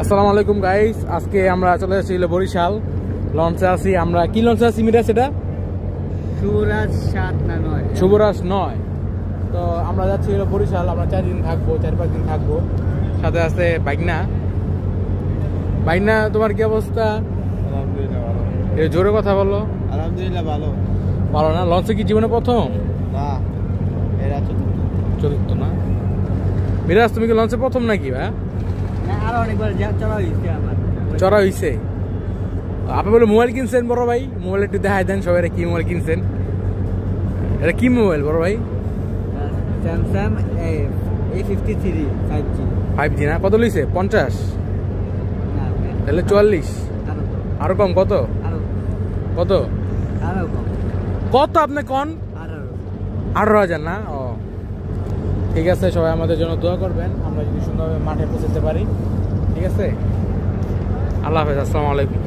আসসালামু আলাইকুম গাইস, আজকে আমরা চলে এসেছি বরিশাল। লঞ্চে আছি আমরা। কি লঞ্চে আছি মিরাজ? এটা শুভরাজ 7 না 9, শুভরাজ 9। তো আমরা যাচ্ছি বরিশাল। আমরা 4 দিন থাকবো, 4-5 দিন থাকবো। সাথে আছে বাইকনা। বাইকনা, তোমার কি অবস্থা? আলহামদুলিল্লাহ ভালো। এই জোরে কথা বলো। আলহামদুলিল্লাহ ভালো। ভালো না? লঞ্চে কি জীবনে প্রথম? না, এরা চতুর্থ না? মিরাজ, তুমি কি লঞ্চে প্রথম নাকি ভাই? না, আরো অনেকবার চড়া হইছে আমার। চড়া হইছে। আপনি বলে মোবাইল কিনছেন বড় ভাই? মোবাইল একটু দেখাই দেন সবাই, কি মোবাইল কিনছেন। এটা কি মোবাইল বড় ভাই? Samsung A53 5G। 5G না? কত লইছে? 50? না, তাহলে 44। আরো কম? কত কত আরো কম। কত আপনি কোন? 18,000 না? ও ঠিক আছে, সবাই আমাদের জন্য দোয়া করবেন, আমরা যদি সুন্দরভাবে মাঠে পৌঁছাতে পারি। ঠিক আছে, আল্লাহ হাফেজ, আসসালামু আলাইকুম।